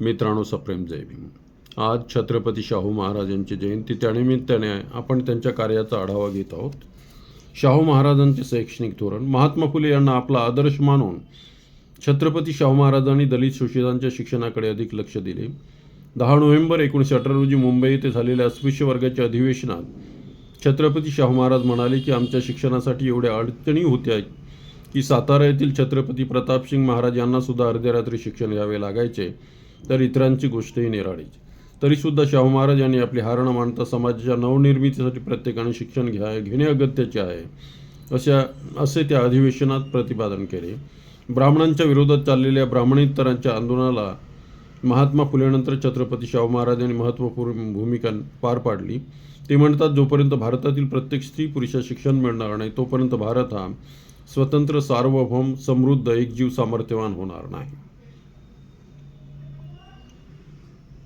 मित्रांनो, सप्रेम जय भीम. आज छत्रपती शाहू महाराज यांची जयंती, त्यानिमित्ताने आपण त्यांच्या कार्याचा आढावा घेत आहोत. शाहू महाराजांचे शैक्षणिक धोरण. महात्मा फुले यांना आपला आदर्श मानून छत्रपती शाहू महाराजांनी दलित शोषितांच्या शिक्षणाकडे अधिक लक्ष दिले. 10 नोव्हेंबर 1918 रोजी मुंबई येथे झालेल्या अस्पृश्य वर्गाच्या अधिवेशनात छत्रपती शाहू महाराज म्हणाले की आमच्या शिक्षणासाठी एवढ्या अडचणी होत्या की सातारा येथील छत्रपती प्रतापसिंग महाराज यांना सुद्धा अर्ध्या रात्री शिक्षण घ्यावे लागायचे, तर इतरांची गोष्टही निराळीच. तरीसुद्धा शाहू महाराज यांनी आपली हार न मानता समाजाच्या नवनिर्मितीसाठी प्रत्येकाने शिक्षण घेणे अगत्याचे आहे असे त्या अधिवेशनात प्रतिपादन केले. ब्राह्मणांच्या विरोधात चाललेल्या ब्राह्मणेतरांच्या आंदोलनाला महात्मा फुलेनंतर छत्रपती शाहू महाराजांनी महत्त्वपूर्ण भूमिका पार पाडली. ते म्हणतात, जोपर्यंत भारतातील प्रत्येक स्त्री पुरुषास शिक्षण मिळणार नाही तोपर्यंत भारत हा स्वतंत्र, सार्वभौम, समृद्ध, एकजीव, सामर्थ्यवान होणार नाही.